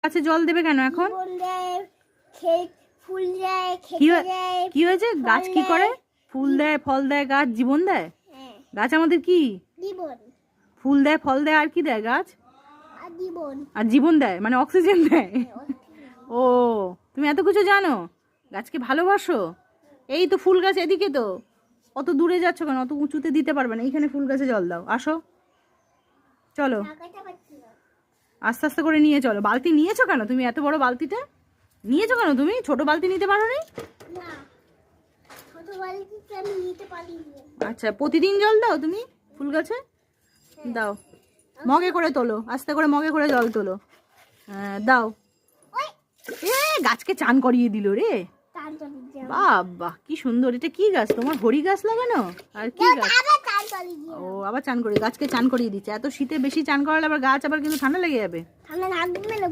গাছে জল দেবে কেন এখন? ফুল দেয়, কি হয়েছে? গাছ কি করে? ফুল দেয়, ফল দেয়, গাছ জীবন দেয়। গাছ আমাদের কি? জীবন। ফুল দেয়, ফল দেয়, আর কি দেয় গাছ? আর জীবন। আর জীবন দেয় মানে অক্সিজেন দেয়। ও, তুমি এত কিছু জানো? গাছকে ভালোবাসো? এই তো ফুল গাছ এদিকে তো। অত দূরে যাচ্ছ কেন? অত উঁচুতে দিতে পারবে না, এইখানে ফুল গাছে জল দাও। আসো, চলো আস্তে আস্তে করে নিয়ে চলো। বালতি নিয়েছো কেন তুমি? এত বড় বালতিটা নিয়েছো কেন তুমি? ছোট বালতি নিতে পারো নি? না, ছোট বালতিতে আমি নিতে পারিনি। আচ্ছা, প্রতিদিন জল দাও তুমি ফুল গাছে? দাও, মগে করে তোলো, আস্তে করে মগে করে জল তোলো। হ্যাঁ দাও। এ গাছকে চান করিয়ে দিল রে। বাবা কি সুন্দর! এটা কি গাছ তোমার? হরি গাছ লাগানো? আর কি গাছ? ও, আবার চান করিয়ে, গাছকে চান করিয়ে দিচ্ছে। এত শীতে বেশি চান করালে আবার গাছ আবার কিন্তু ঠান্ডা লেগে যাবে। ঠান্ডা লাগবে না,